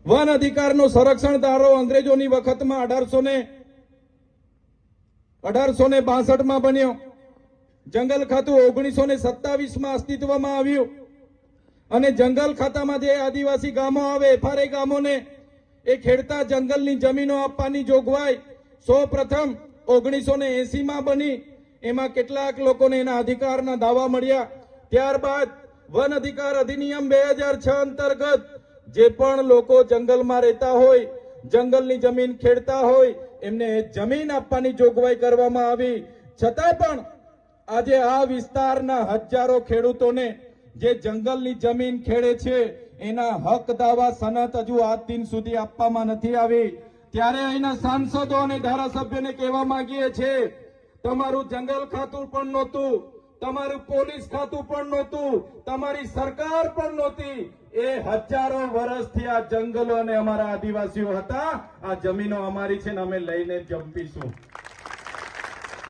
One અધિકારનો સંરક્ષણ ધારો અંગ્રેજોની વખતમાં 1862 બન્યો. જંગલ ખાતું 1927 અસ્તિત્વમાં આવ્યું અને જંગલ ખાતામાં જે આદિવાસી ગામો આવે FRA ગામોને એ ખેડતા જંગલની જમીનો આપવાની જોગવાઈ સૌપ્રથમ 1980 બની. એમાં કેટલાક લોકોને એના અધિકારના દાવા મળ્યા. ત્યારબાદ વન અધિકાર અધિનિયમ 2006 અંતર્ગત જે પણ લોકો જંગલમાં રહેતા હોય, જંગલની જમીન ખેડતા હોય, એમને જમીન આપવાની જોગવાઈ કરવામાં આવી. છતાં પણ આજે આ વિસ્તારના હજારો ખેડૂતોને જે જંગલની જમીન ખેડે છે એના હક દાવા સનદ હજુ આજ દિન સુધી આપવામાં નથી આવી. ત્યારે અહીંના સાંસદો અને ધારાસભ્યોને કહેવા માંગીએ છીએ, તમારું જંગલ ખાતું પણ નહોતું, તમારું પોલીસ ખાતું પણ નહોતું, તમારી સરકાર પણ નહોતી. એ હજારો વર્ષથી આ જંગલો અને અમારા આદિવાસીઓ હતા. આ જમીનો અમારી છે ને અમે લઈને જંપીશું.